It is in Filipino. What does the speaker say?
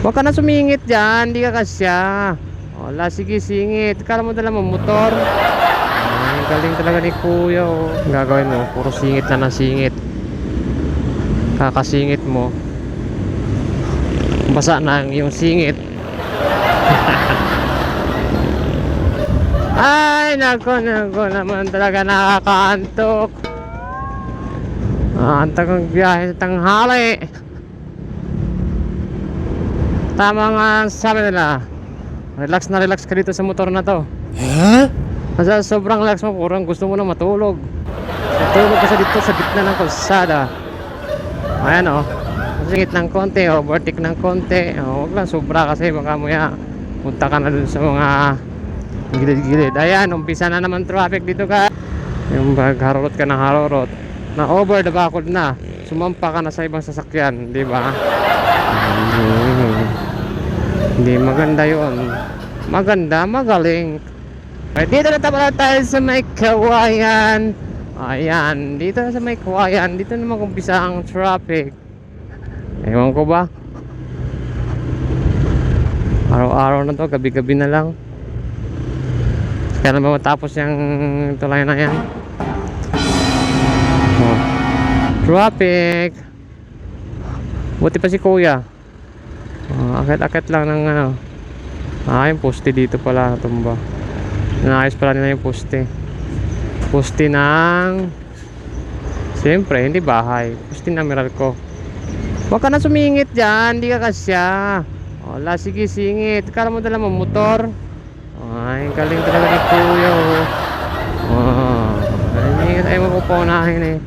Huwag ka na sumingit dyan, hindi ka kasya. Wala, sige singit. Kala mo dala mo motor. Ay, galing talaga ni kuya oh. Ang gagawin mo, puro singit na ng singit. Kakasingit mo, basa na yung singit. Ay, nako naman talaga nakakaantok. Antok ang biyahe sa tanghali. Tama nga sabi nila, relax na relax ka dito sa motor na to. Kasi sobrang relax mo, kurang gusto mo na matulog. Matulog ka sa dito sa gitna ng kalsada. Ayan o, singit ng konti, overtake ng konti. Huwag lang sobra kasi baka muya punta ka na dun sa mga gilid-gilid. Ayan, umpisa na naman traffic dito ka. Yung harurot ka ng harurot, na over the backward na, sumampa ka na sa ibang sasakyan, di ba? Hindi maganda yun. Maganda, magaling. Dito na tayo sa may Kawayan. Ayan, dito sa may Kawayan. Dito naman kumpisa ang traffic. Ewan ko ba, araw-araw na to, gabi-gabi na lang. Kaya naman matapos yung tulay na yan. Traffic. Buti pa si kuya. Akit-akit lang ng ano. Yung poste dito pala tumba. Naayos pala nila yung poste. Poste ng, siyempre hindi bahay, poste ng Meralco. Huwag ka na sumingit dyan, hindi ka kasya. Wala, sige singit. Kala mo dala mo motor. Ay, galing talaga ni kuya oh. Hindi tayo mapupunahin eh.